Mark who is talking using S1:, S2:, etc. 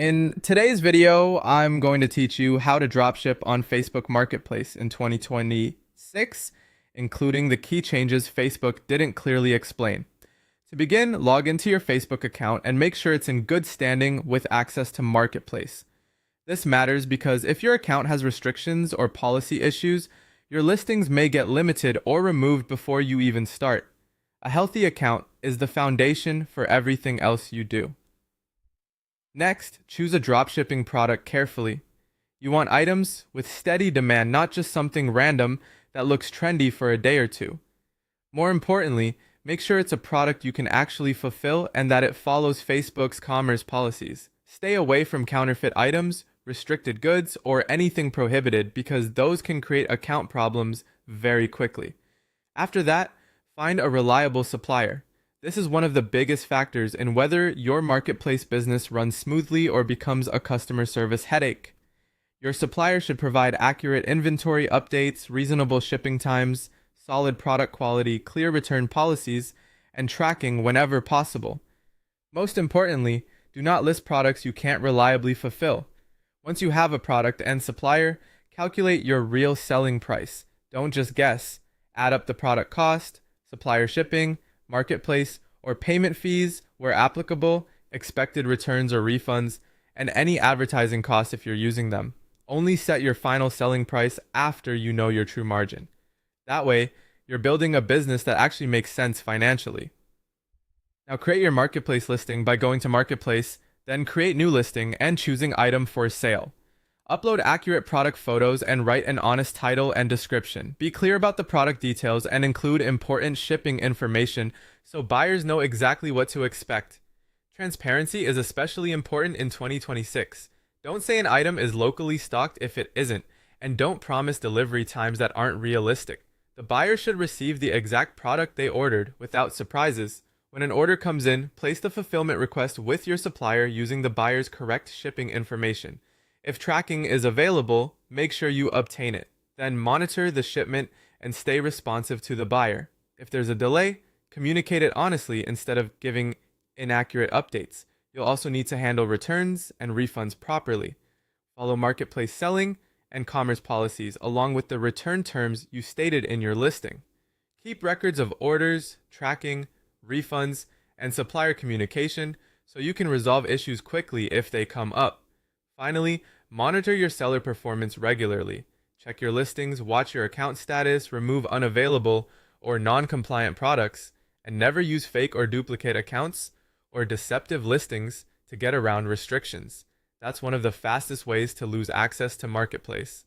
S1: In today's video, I'm going to teach you how to dropship on Facebook Marketplace in 2026, including the key changes Facebook didn't clearly explain. To begin, log into your Facebook account and make sure it's in good standing with access to Marketplace. This matters because if your account has restrictions or policy issues, your listings may get limited or removed before you even start. A healthy account is the foundation for everything else you do. Next, choose a dropshipping product carefully. You want items with steady demand, not just something random that looks trendy for a day or two. More importantly, make sure it's a product you can actually fulfill and that it follows Facebook's commerce policies. Stay away from counterfeit items, restricted goods, or anything prohibited because those can create account problems very quickly. After that, find a reliable supplier. This is one of the biggest factors in whether your marketplace business runs smoothly or becomes a customer service headache. Your supplier should provide accurate inventory updates, reasonable shipping times, solid product quality, clear return policies, and tracking whenever possible. Most importantly, do not list products you can't reliably fulfill. Once you have a product and supplier, calculate your real selling price. Don't just guess. Add up the product cost, supplier shipping, marketplace, or payment fees where applicable, expected returns or refunds, and any advertising costs if you're using them. Only set your final selling price after you know your true margin. That way, you're building a business that actually makes sense financially. Now create your marketplace listing by going to Marketplace, then create new listing and choosing item for sale. Upload accurate product photos and write an honest title and description. Be clear about the product details and include important shipping information so buyers know exactly what to expect. Transparency is especially important in 2026. Don't say an item is locally stocked if it isn't, and don't promise delivery times that aren't realistic. The buyer should receive the exact product they ordered without surprises. When an order comes in, place the fulfillment request with your supplier using the buyer's correct shipping information. If tracking is available, make sure you obtain it. Then monitor the shipment and stay responsive to the buyer. If there's a delay, communicate it honestly instead of giving inaccurate updates. You'll also need to handle returns and refunds properly. Follow marketplace selling and commerce policies along with the return terms you stated in your listing. Keep records of orders, tracking, refunds, and supplier communication so you can resolve issues quickly if they come up. Finally, monitor your seller performance regularly. Check your listings, watch your account status, remove unavailable or non-compliant products, and never use fake or duplicate accounts or deceptive listings to get around restrictions. That's one of the fastest ways to lose access to Marketplace.